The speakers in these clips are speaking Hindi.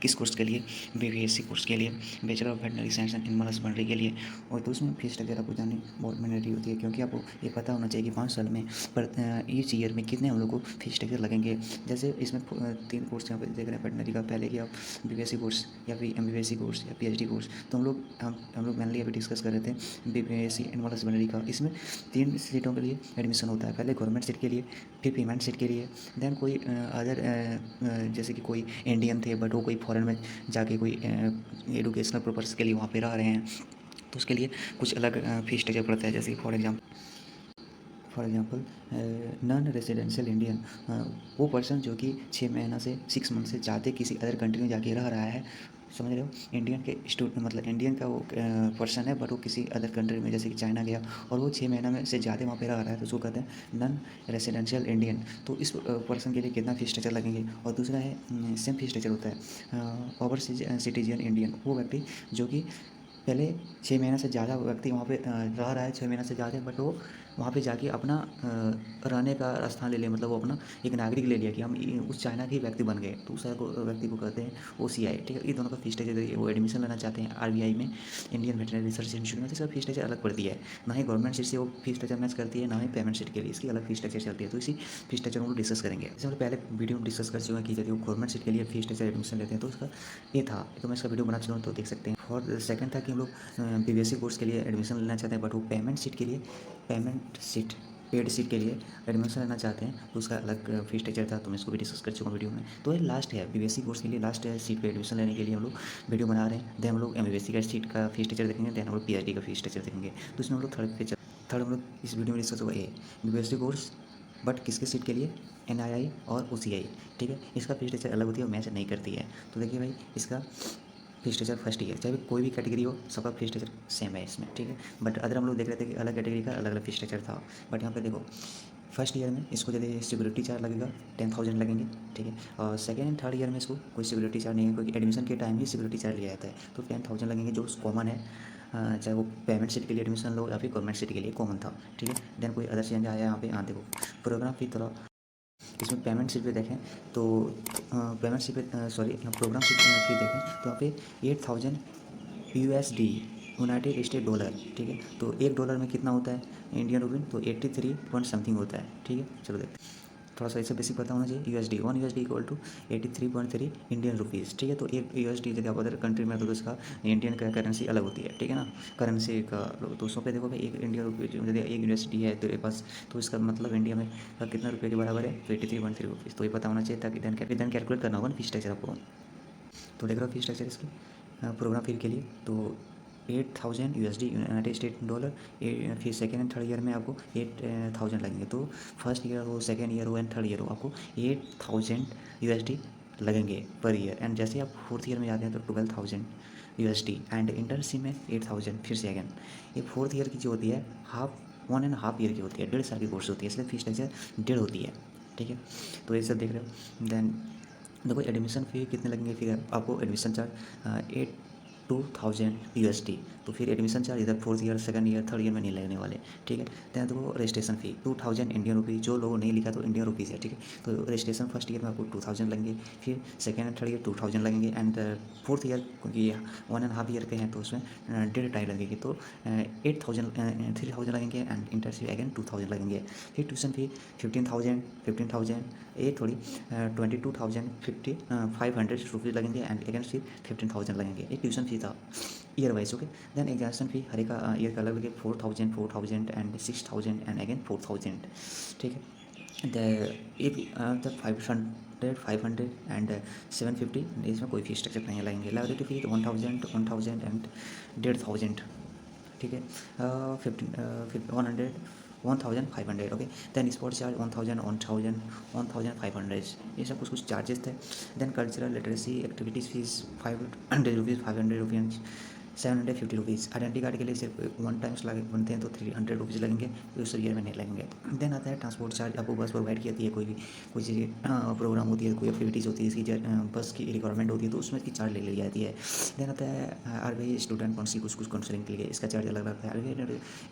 किस कोर्स के लिए, बीपीएससी कोर्स के लिए, bachelor of veterinary science and animal husbandry के लिए। और तो उसमें फीस स्ट्रक्चर आपको जाननी बहुत मैंडेटरी होती है, क्योंकि आपको ये पता होना चाहिए कि 5 साल में ईच ईयर में कितने हम लोग को फीस स्ट्रक्चर लगेंगे। जैसे इसमें 3 कोर्स यहाँ पे देख रहे हैं वेटनरी का। पहले कि आप बीपीएससी कोर्स या फिर एमबीबीएससी कोर्स या पीएचडी कोर्स। तो हम लोग मेनली अभी डिस्कस कर रहे थे बीपीएससी एनिमल हस्बेंड्री का। इसमें 3 सीटों के लिए एडमिशन होता है। पहले गवर्नमेंट सीट के लिए, फिर पेमेंट सीट के लिए, देन कोई अदर जैसे कि कोई इंडियन थे बट वो कोई फॉरेन में जाके कोई एडुकेशनल पर्पज़ के लिए वहाँ पे रह रहे हैं, तो उसके लिए कुछ अलग फीस स्ट्रक्चर पड़ता है। जैसे कि for example non residential Indian, वो पर्सन जो कि 6 महीना से 6 मंथ से ज़्यादा किसी अदर कंट्री में जाके रह रहा है, समझ रहे हो। इंडियन के स्टूडेंट मतलब इंडियन का वो पर्सन है, बट वो किसी अदर कंट्री में जैसे कि चाइना गया और वो 6 महीना में से ज़्यादा वहाँ पे रह रहा है, तो उसको कहते हैं नॉन रेजिडेंशियल इंडियन। तो इस पर्सन के लिए कितना फीस स्ट्रक्चर लगेंगे। और दूसरा है सेम फीस स्ट्रक्चर होता है ओवरसीज सिटीजन इंडियन, वो व्यक्ति जो कि पहले 6 महीने से ज़्यादा व्यक्ति वहाँ पे रह रहा है, 6 महीने से ज़्यादा, बट वो वहाँ पे जाके अपना रहने का स्थान ले लिया, मतलब वो अपना एक नागरिक ले लिया कि हम उस चाइना के व्यक्ति बन गए, तो उस व्यक्ति को कहते हैं OCI। ठीक है, ये दोनों का फीस स्ट्रक्चर, वो एडमिशन लेना चाहते हैं RVI में, इंडियन वेटनरी रिसर्च इंस्टीट्यूट में, तो इसका फीस स्ट्रक्चर अलग पड़ती है। ना ही गवर्नमेंट सीट से वो फीस स्ट्रक्चर मैच करती है, ना ही पेमेंट सीट के लिए इसकी अलग फीस स्ट्रक्चर चलती है। तो इसी फीस स्ट्रक्चर हम लोग डिस्कस करेंगे। जैसे हम पहले वीडियो में डिस्कस कर चुके हैं कि यदि वो गवर्नमेंट सीट के लिए फीस स्ट्रक्चर एडमिशन लेते हैं तो उसका ये था, तो मैं इसका वीडियो बना चुका हूँ, तो देख सकते हैं। और सेकंड था कि हम लोग बीबीएससी कोर्स के लिए एडमिशन लेना चाहते हैं, बट वो पेमेंट सीट पेड सीट के लिए एडमिशन लेना चाहते हैं, तो उसका अलग फीस स्ट्रक्चर था, तो मैं इसको भी डिस्कस कर चुका हूँ वीडियो में। तो ये लास्ट है बीबीएससी कोर्स के लिए, लास्ट है सीट पे एडमिशन लेने के लिए हम लोग वीडियो बना रहे हैं। देन हम लोग एमबीबीएससी का सीट का फीस स्ट्रक्चर देखेंगे, देन हम लोग पीएचडी का फीस स्ट्रक्चर देखेंगे। तो इसमें हम लोग थर्ड हम लोग इस वीडियो में डिस्कस होगा ये बीबीएससी कोर्स, बट किसके सीट के लिए, NII और OCI। ठीक है, इसका फीस स्ट्रक्चर अलग होती है और मैच नहीं करती है। तो देखिए भाई, इसका फीस स्ट्रक्चर फर्स्ट ईयर, चाहे कोई भी कैटेगरी हो, सबका फीस स्ट्रक्चर सेम है इसमें। ठीक है, बट अदर हम लोग देख रहे थे कि अलग कैटेगरी का अलग अलग फीस स्ट्रक्चर था, बट यहाँ पे देखो फर्स्ट ईयर में इसको यदि सिक्योरिटी चार्ज लगेगा 10,000 लगेंगे। ठीक है, और सेकेंड एंड थर्ड ईयर में इसको कोई सिक्योरिटी चार्ज नहीं है, क्योंकि एडमिशन के टाइम ही सिक्योरिटी चार्ज लिया जाता है। तो 10,000 लगेंगे, जो कॉमन है, चाहे वो पेमेंट सीट के लिए एडमिशन लो या फिर गवर्नमेंट सीट के लिए कॉमन था। ठीक है, देन कोई अदर चेंज आया यहाँ पे, देखो प्रोग्राम फी थोड़ा इसमें पेमेंट सीट पे देखें तो पेमेंट सीट पे प्रोग्राम सीट फी देखें तो यहाँ पे 8,000 USD, यूनाइटेड स्टेट डॉलर। ठीक है, तो $1 में कितना होता है इंडियन रुपी, तो 83 पॉइंट समथिंग होता है। ठीक है, चलो देखते हैं, थोड़ा सा इससे बेसिक पता होना चाहिए। USD 1 USD equal to 83.3 Indian rupees. ठीक है, तो एक USD यदि आप अदर कंट्री में तो इसका इंडियन का करेंसी अलग होती है। ठीक है ना, करेंसी का। तो उसमें पे देखो भाई, एक इंडियन रुपी यदि एक USD है तेरे पास, तो इसका मतलब इंडिया में कितना रुपये के बराबर है, तो 83.3 रुपीज़। तो ये पता होना चाहिए, ताकि देन कैलकुलेट करना होगा ना फीस स्ट्रक्चर आपको। तो देख रहा फीस स्ट्रक्चर इसकी प्रोग्राम फी के लिए, तो 8,000 USD यूनाइटेड स्टेट डॉलर। फिर सेकेंड एंड थर्ड ईयर में आपको 8,000 लगेंगे। तो फर्स्ट ईयर हो, सेकेंड ईयर हो एंड थर्ड ईयर हो, आपको 8,000 USD लगेंगे पर ईयर। एंड जैसे आप फोर्थ ईयर में जाते हैं तो 12,000 USD, एंड इंटर्नशिप में 8,000। फिर से अगेन ये फोर्थ ईयर की जो होती है, 1.5 ईयर की होती है, 1.5 साल की कोर्स होती है, इसलिए फीस स्ट्रक्चर 1.5 होती है। ठीक है, तो ये सब देख रहे हो। देन देखो एडमिशन फ़ी कितने लगेंगे, फिर आपको एडमिशन चार्ज 2,000 USD। तो फिर एडमिशन चार्ज इधर fourth year, second year, third year में नहीं लगने वाले। ठीक है, देन देखो रजिस्ट्रेशन फ़ी 2,000 इंडियन रुपीज़, जो लोगों ने नहीं लिखा तो इंडियन रुपीज़ है। ठीक है, तो रजिस्ट्रेशन फर्स्ट ईयर में आपको 2,000 लगेंगे, फिर सेकंड एंड थर्ड ईयर 2,000 लगेंगे, एंड फोर्थ ईयर क्योंकि 1.5 ईयर के हैं तो उसमें 1.5 लगेगी, तो 3,000 लगेंगे, एंड इंटर्नशिप अगेन 2,000 लगेंगे। फिर ट्यूशन फी 15,000 ये थोड़ी 22,500 रुपीज़ लगेंगे, एंड अगेन फिर 15,000 लगेंगे। एक ट्यूशन फी था year wise. Okay, then examination fee हर एक ईयर का अलग लगे, 4,000 एंड 6,000 एंड अगेन 4,000। ठीक है, द 500 एंड 750, इसमें कोई फीस स्ट्रक्चर नहीं लगेंगे। Library fee 1,000 and 1,500। ठीक है, 1,500। ओके, देन स्पोर्ट्स चार्ज 1,500 ये सब कुछ चार्जेस थे। Then cultural literacy activities fees 500 rupees, 500 rupees, 750 rupees. Identity card के लिए सिर्फ 1 टाइम्स लगे बनते हैं, तो 300 रुपीज़ लगेंगे, तो इस ईयर में नहीं लगेंगे। देन आता है ट्रांसपोर्ट चार्ज, आपको बस प्रोवाइड की जाती है, कोई चीज़ प्रोग्राम होती है, कोई एक्टिविटीज़ होती है, इसकी बस की रिक्वायरमेंट होती है, तो उसमें इसकी चार्ज ले ली जाती है। देन आता है RBI स्टूडेंट कौन सी कुछ काउंसलिंग के लिए, इसका चार्ज अलग लगता है। RBI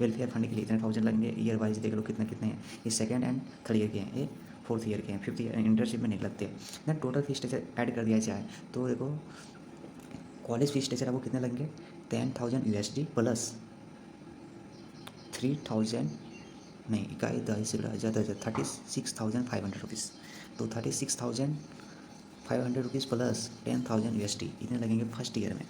वेलफेयर फंड के लिए इतने 1,000 लगेंगे, ईयर वाइज देख लो कितने कितने हैं। ये सेकंड एंड थर्ड ईयर के हैं, ये 4th ईयर के हैं, 5th ईयर इंटर्नशिप में नहीं लगते। Then total fees structure add कर दिया जाए तो देखो कॉलेज फीस स्ट्रक्चर आपको कितने लगेंगे, 10,000 USD प्लस 3,000 नहीं इकाई 36,500 रुपीज़। तो 36,500 रुपीज़ प्लस 10,000 USD इतने लगेंगे फर्स्ट ईयर में।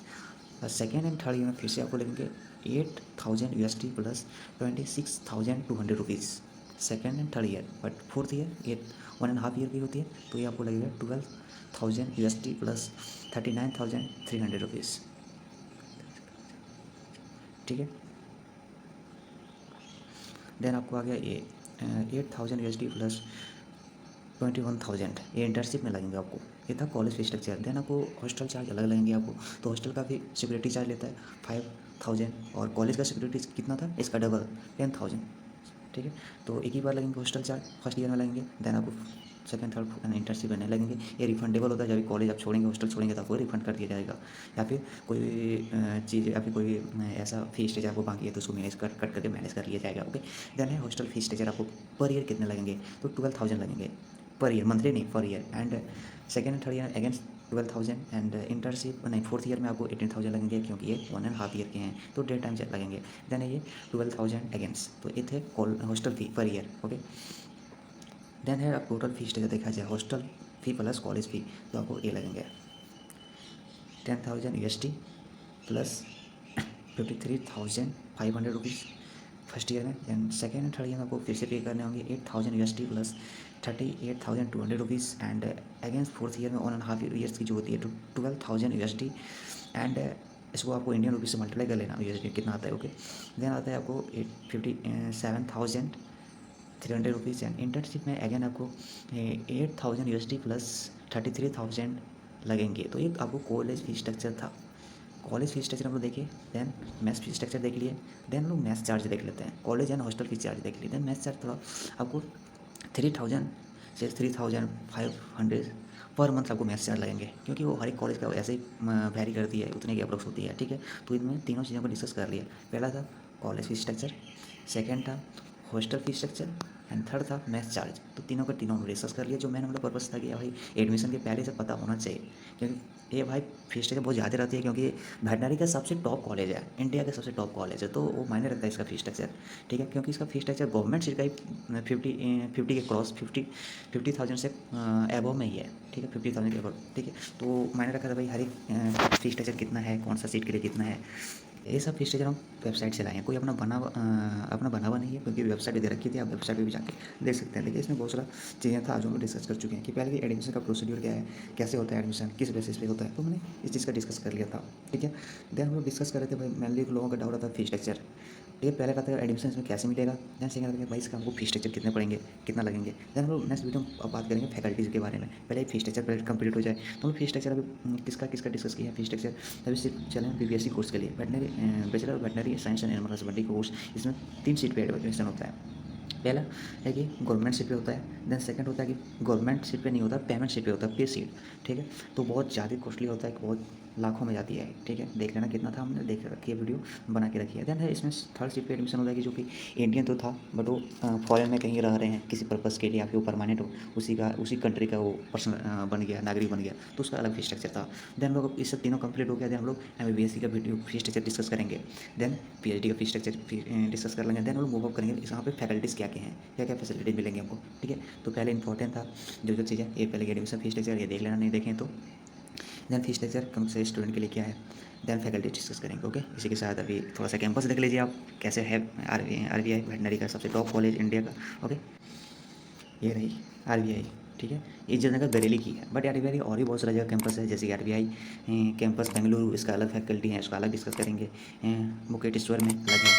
और सेकेंड एंड थर्ड ईयर में फिर से आपको लगेंगे 8,000 USD plus 26,200 rupees second and third year. But fourth year ये 1.5 ईयर की होती है तो ये आपको लगेगा 12,000 USD प्लस 39,300 रुपीज़। ठीक है। देन आपको आ गया ये 8,000 USD प्लस 21,000 ये इंटर्नशिप में लगेंगे आपको। ये था कॉलेज फीस स्ट्रक्चर। देन आपको हॉस्टल चार्ज अलग लगेंगे आपको। तो हॉस्टल का भी सिक्योरिटी चार्ज लेता है 5,000 और कॉलेज का सिक्योरिटी कितना था इसका डबल 10,000। ठीक है। तो एक ही बार लगेंगे हॉस्टल चार्ज, फर्स्ट ईयर में लगेंगे। देन आपको सेकंड थर्ड इंटर्नशिप में नहीं लगेंगे। ये रिफंडेबल होता है, जब कॉलेज आप छोड़ेंगे हॉस्टल छोड़ेंगे तो आपको रिफंड कर दिया जाएगा। या फिर कोई चीज़ या फिर कोई ऐसा फीस स्ट्रक्चर आपको बाकी है तो उसको मैनेज कट करके मैनेज कर लिया जाएगा। ओके। देन है हॉस्टल फीस स्ट्रक्चर आपको पर ईयर कितने लगेंगे, तो 12,000 लगेंगे पर ईयर, मंथली नहीं per year. And second and third year against 12,000 and internship नहीं फोर्थ ईयर में आपको 18,000 लगेंगे क्योंकि ये 1.5 ईयर के हैं तो 1.5 टाइम लगेंगे। देन ये 12,000 अगेंस्ट, तो ये थे hostel fee per year. Okay. Then है अब टोटल फी स्ट्रक्चर देखा जाए hostel fee plus college fee तो आपको ये लगेंगे 10,000 USD plus 53,500 rupees first year में। And second and third year में आपको फिर से पे करने होंगे 8,000 USD plus 38,200 rupees. And against fourth year में 1.5 ईयर्स की जो होती है तो 12,000 USD। एंड इसको आपको इंडियन रुपीज़ से मल्टीप्लाई कर लेना USD कितना आता है। ओके। देन आता है आपको 57,300 रुपीज़। एंड इंटर्नशिप में अगेन आपको 8,000 USD प्लस 33,000 लगेंगे। तो ये आपको कॉलेज फीस स्ट्रक्चर था। कॉलेज फीस स्ट्रक्चर हम लोग देखिए। देन मेस फीस स्ट्रक्चर देख लिए। देन हम लोग मेस चार्ज देख लेते हैं। College and hostel fees charge देख लिए। देन मेस चार्ज थोड़ा आपको 3,000 से 3,500 पर मंथ आपको मेस चार्ज लगेंगे क्योंकि वो हर एक कॉलेज का ऐसे ही वेरी करती है, उतने की अप्रोक्स होती है। ठीक है। तो इनमें तीनों चीज़ों को डिस्कस कर लिया। पहला था कॉलेज फीस स्ट्रक्चर, सेकेंड था hostel fees structure and third था मेस चार्ज। तो तीनों का तीनों डिस्कस कर लिया। जो मैंने मतलब पर्पस था कि भाई एडमिशन के पहले से पता होना चाहिए क्योंकि ये भाई फीस स्ट्रक्चर बहुत ज़्यादा रहती है क्योंकि वेटनरी का सबसे टॉप कॉलेज है, इंडिया का सबसे टॉप कॉलेज है तो वो मायने रखता है इसका फीस स्ट्रक्चर। ठीक है। क्योंकि इसका फीस स्ट्रक्चर गवर्नमेंट सीट का ही 50 के क्रॉस 50,000 से एबव में ही है। ठीक है। 50,000 के एबव। ठीक है। तो मायने रखा था भाई हर एक फीस स्ट्रक्चर कितना है, कौन सा सीट के लिए कितना है। ये सब फीस स्ट्रक्चर हम वेबसाइट से लाए हैं, कोई अपना बना हुआ नहीं है क्योंकि वेबसाइट दे रखी थी, आप वेबसाइट पे भी जाके देख सकते हैं। देखिए इसमें बहुत सारा चीज़ें था जो हम लोग डिस्कस कर चुके हैं कि पहले कि एडमिशन का प्रोसीड्यूर क्या है, कैसे होता है एडमिशन, किस बेसिस पे होता है, तो मैंने इस चीज़ का डिस्कस कर लिया था। ठीक है। देन हम लोग डिस्कस कर रहे थे भाई मेनली लोगों का डाउट आता है फीस स्ट्रक्चर। ठीक है। पहले कहते हैं एडमिशन इसमें कैसे मिलेगा। देन सेकंड कहते हैं भाई इसका हमको फीस स्ट्रक्चर कितने पड़ेंगे, कितना लगेंगे। देन हम लोग नेक्स्ट वीडियो में अब बात करेंगे फैकल्टीज़ के बारे में। पहले फीस स्ट्रक्चर पहले कंप्लीट हो जाए तो हम लोग फीस स्ट्रक्चर अभी किसका डिस्कस किया है फीस स्ट्रक्चर। अभी सिर्फ चलें BBSC कोर्स के लिए veterinary bachelor of veterinary science and animal husbandry course. इसमें 3 सीट पे एडमिशन होता है। पहला है कि गवर्नमेंट सीट पे होता है। देन सेकंड होता है कि गवर्नमेंट सीट पे नहीं होता, पेमेंट सीट पे होता है, पे सीट। ठीक है। तो बहुत ज़्यादा कॉस्टली होता है, बहुत लाखों में जाती है। ठीक है। देख लेना कितना था, हमने देख रखी है वीडियो बना के रखी है। देन है इसमें थर्ड सीट पे एडमिशन होता है कि जो कि इंडियन तो था बट वो फॉरेन में कहीं रह रहे हैं किसी पर्पज़ के लिए या फिर वो परमानेंट हो, उसी कंट्री का वो पर्सन बन गया, नागरिक बन गया तो उसका अलग फीस स्ट्रक्चर था। देन हम लोग इस सब तीनों कंप्लीट हो गया। देन हम लोग MBBSC का वीडियो फीस स्ट्रक्चर डिस्कस करेंगे। देन PhD का फीस स्ट्रक्चर डिस्कस कर लेंगे। देन हम लोग मूव अप करेंगे यहाँ पे फैकल्टीज़ क्या क्या हैं, क्या क्या फैसिलिटीज मिलेंगे हमको। ठीक है। तो पहले इंपॉर्टेंट था जो चीज़ें ये पहले एडमिशन फीस स्ट्रक्चर ये देख लेना, नहीं देखें तो। देन फीस स्ट्रक्चर कौन से स्टूडेंट के लिए क्या है। देन फैकल्टी डिस्कस करेंगे। ओके। इसी के साथ अभी थोड़ा सा कैंपस देख लीजिए आप कैसे है। RBI वेटनरी का सबसे टॉप कॉलेज इंडिया का। ओके। ये रही RBI। ठीक है। इज्जत नगर बरेली की है बट RBI की और भी बहुत सारा जगह कैंपस है जैसे कि RBI कैंपस बेंगलुरु, इसका अलग फैकल्टी है, उसका अलग डिस्कस करेंगे। मुकेटेश्वर में अलग है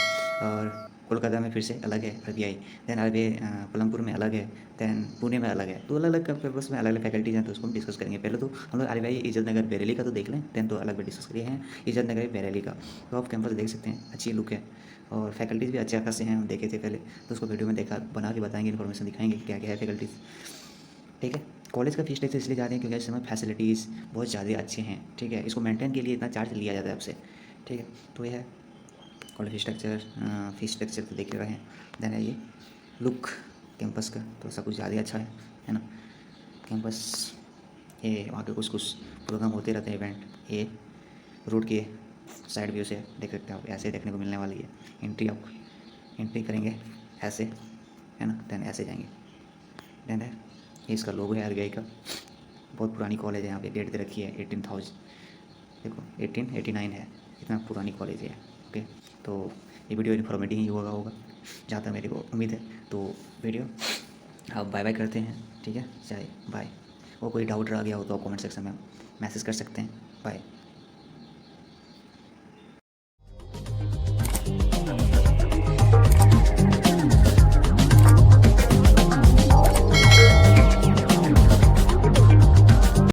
और कोलकाता में फिर से अलग है RBI। देन RBI पलमपुर में अलग है। देन पुणे में अलग है। तो अलग अलग कैंपस में अलग अलग फैकल्टीज हैं तो उसको हम डिस्कस करेंगे। पहले तो हम लोग RBI इज्जत नगर बरेली का तो देख लें, देन तो अलग में डिस्कस करिए हैं इज्जत नगर बरेली का। तो आप कैंपस देख सकते हैं, अच्छी लुक है और फैकल्टीज़ भी अच्छे खासे हैं, हम देखे थे पहले तो उसको वीडियो में देखा बना के बताएंगे, इन्फॉर्मेशन दिखाएंगे क्या क्या है फैकल्टीज़। ठीक है। कॉलेज का फीस स्ट्रक्चर इसलिए ज़्यादा है क्योंकि इस समय फैसिलिटीज़ बहुत ज़्यादा अच्छे हैं। ठीक है। इसको मेंटेन के लिए इतना चार्ज लिया जाता है आपसे। ठीक है। तो ये है कॉलेज फीस स्ट्रक्चर तो देख रहे हैं। देन है ये लुक कैंपस का थोड़ा सा कुछ ज़्यादा अच्छा है। है ना। कैंपस, ये वहाँ के कुछ कुछ प्रोग्राम होते रहते हैं, इवेंट। ये रोड के साइड व्यू से देख सकते हो आप, ऐसे देखने को मिलने वाली है। एंट्री आप एंट्री करेंगे ऐसे, है ना, देन ऐसे जाएंगे। देन है ये इसका लोगो है आरबीआई का। बहुत पुरानी कॉलेज है, यहाँ पे डेट दे रखी है 18,000, देखो 1889 है, इतना पुरानी कॉलेज है। ओके, तो ये वीडियो इन्फॉर्मेटिव ही होगा जहाँ तक मेरे को उम्मीद है। तो वीडियो आप बाय बाय करते हैं, ठीक है, चाहे बाय। और कोई डाउट रह गया हो तो आप कमेंट सेक्शन में मैसेज कर सकते हैं। बाय।